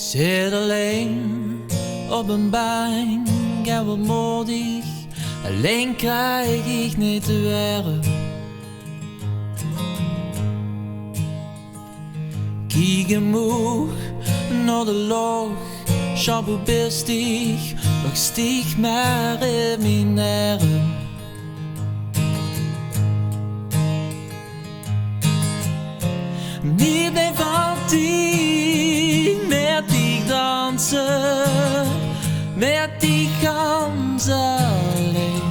Zit alleen op een bank en wat moedig, alleen krijg ik niet te werk. Kijk moeg naar de log, shampoo bestig, nog stieg maar in mijn nerven. Niet meer van die, met die dansen, met die gans alleen.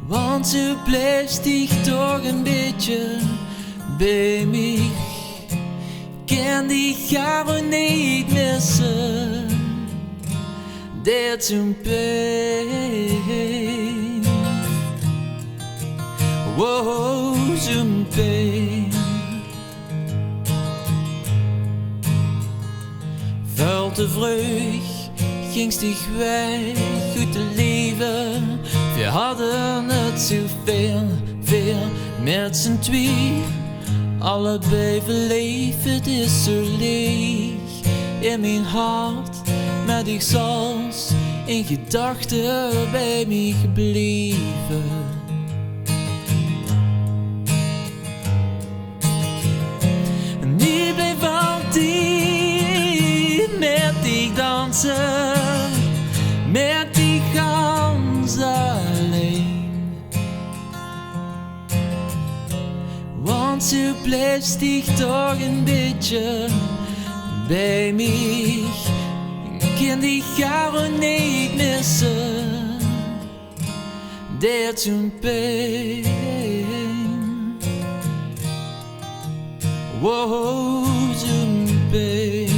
Want ze blijft dich toch een beetje bij mij. Kan die jaren niet missen, dit zo'n pijn. Wow, zo'n pijn. Veel te vroeg ging dich weg uit te leven. We hadden het zoveel, veel met z'n twee. Allebei verleefd, het is zo leeg in mijn hart. Met ik zelfs in gedachten bij mij gebleven. Niet blijf altijd met die dansen, met die gans alleen. Want ze blijft dich toch een beetje bij mij. Ik kan die jaren niet missen, dit zo'n pijn. Wow, zo'n pijn.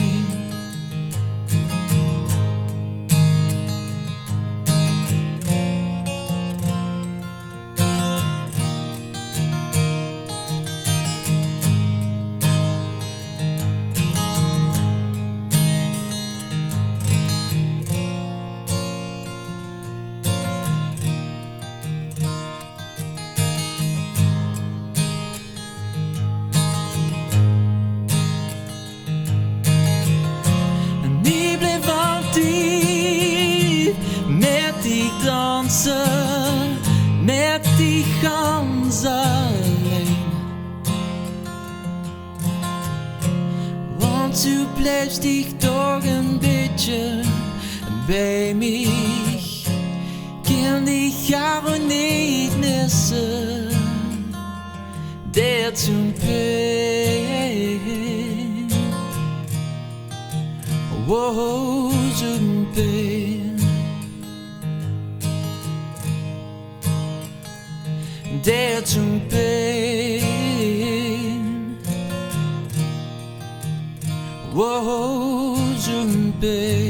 Dansen met die gans alleen. Want u blijft dich toch een beetje bij mij. Kan die jaren niet missen, dit zo'n pijn. Wow, zo'n pijn. Dit zo'n pijn. Wow, zo'n pijn.